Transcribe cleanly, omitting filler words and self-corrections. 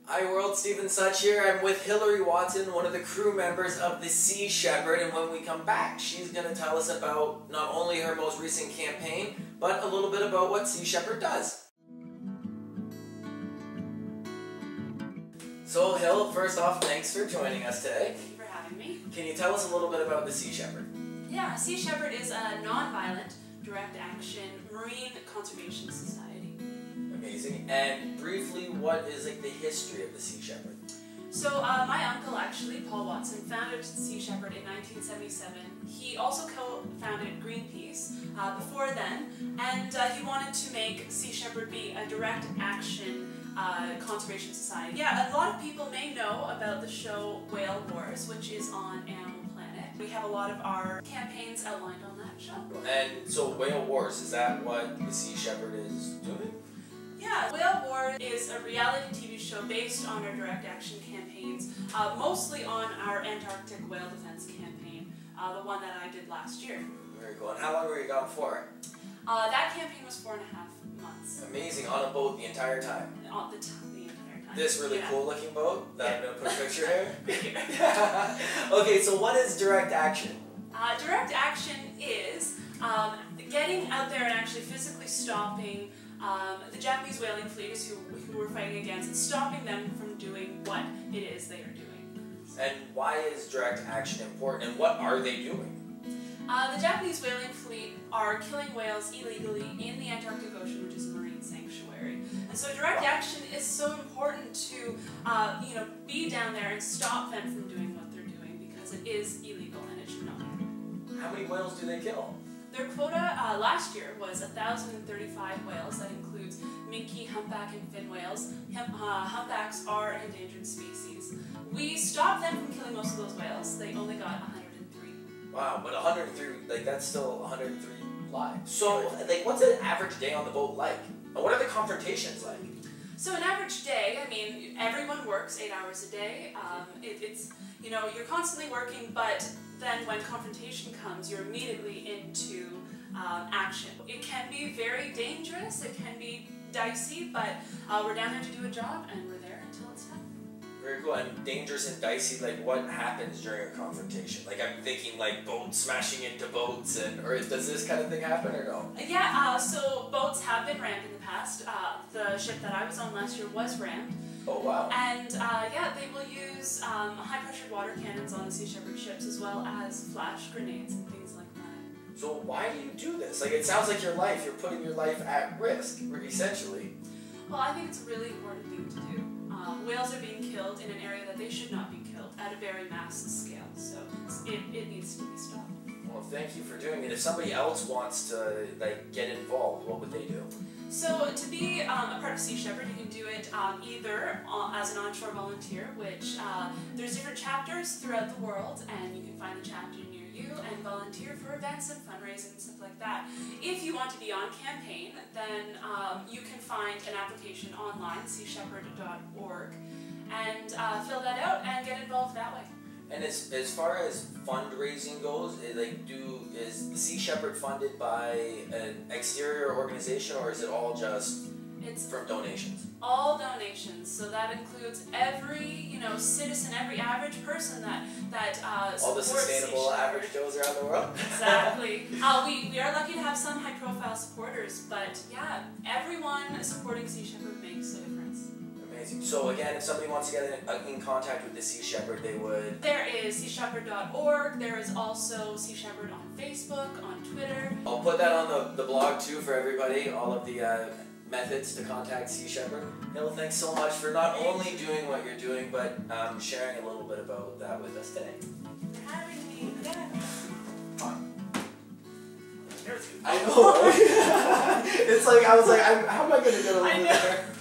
Hi world, Stephen Such here. I'm with Hillary Watson, one of the crew members of the Sea Shepherd, and when we come back, she's going to tell us about not only her most recent campaign, but a little bit about what Sea Shepherd does. So Hill, first off, thanks for joining us today. Thank you for having me. Can you tell us a little bit about the Sea Shepherd? Yeah, Sea Shepherd is a non-violent, direct-action marine conservation society. Amazing. And briefly, what is the history of the Sea Shepherd? So my uncle, actually, Paul Watson, founded Sea Shepherd in 1977. He also co-founded Greenpeace before then, and he wanted to make Sea Shepherd be a direct action conservation society. Yeah, a lot of people may know about the show Whale Wars, which is on Animal Planet. We have a lot of our campaigns outlined on that show. And so Whale Wars, is that what the Sea Shepherd is doing? Yeah, Whale Wars is a reality TV show based on our direct action campaigns, mostly on our Antarctic whale defense campaign, the one that I did last year. Very cool. And how long were you gone for? That campaign was 4.5 months. Amazing. On a boat the entire time? On the entire time. This really cool looking boat that I'm going to put a picture here? Here. Okay, so what is direct action? Direct action is getting out there and actually physically stopping the Japanese whaling fleet is who we're fighting against, and stopping them from doing what it is they are doing. And why is direct action important, and what are they doing? The Japanese whaling fleet are killing whales illegally in the Antarctic Ocean, which is a marine sanctuary. And so direct action is so important to be down there and stop them from doing what they're doing, because it is illegal and it should not be. How many whales do they kill? Their quota last year was 1,035 whales. That includes minke, humpback, and fin whales. Humpbacks are an endangered species. We stopped them from killing most of those whales. They only got 103. Wow, but 103, that's still 103 lives. So, what's an average day on the boat like? And what are the confrontations like? So an average day, I mean, everyone works 8 hours a day. You're constantly working, but then when confrontation comes, you're immediately into action. It can be very dangerous, it can be dicey, but we're down there to do a job, and we're there until it's done. Very cool. And dangerous and dicey, what happens during a confrontation? I'm thinking boats smashing into boats, or does this kind of thing happen or no? Yeah, so boats have been rammed in the past. The ship that I was on last year was rammed. Oh wow. And they will use high-pressured water cannons on the Sea Shepherd ships, as well as flash grenades and things like that. So why do you do this? It sounds like you're putting your life at risk, essentially. Well, I think it's a really important thing to do. Whales are being killed in an area that they should not be killed at a very mass scale, so it needs to be stopped. Well, thank you for doing it. If somebody else wants to get involved, what would they do? So to be a part of Sea Shepherd, you can do it either as an onshore volunteer, which there's different chapters throughout the world, and you can find the chapter near you and volunteer for events and fundraising and stuff like that. If you want to be on campaign, then you can find an application online, seashepherd.org, and fill that out and get involved that way. And as far as fundraising goes, is the Sea Shepherd funded by an exterior organization, or is it all just from donations? All donations. So that includes every citizen, every average person that all the sustainable average Joes around the world. Exactly. We are lucky to have some high-profile supporters, but yeah, everyone supporting Sea Shepherd makes a difference. Amazing. So again, if somebody wants to get in contact with the Sea Shepherd, they would... There is seashepherd.org. There is also Sea Shepherd on Facebook, on Twitter. I'll put that on the blog too for everybody, all of the methods to contact Sea Shepherd. Hill, thanks so much for not only doing what you're doing, but sharing a little bit about that with us today. Thanks for having me. Yeah. I know, right? It's I was how am I going to get over there?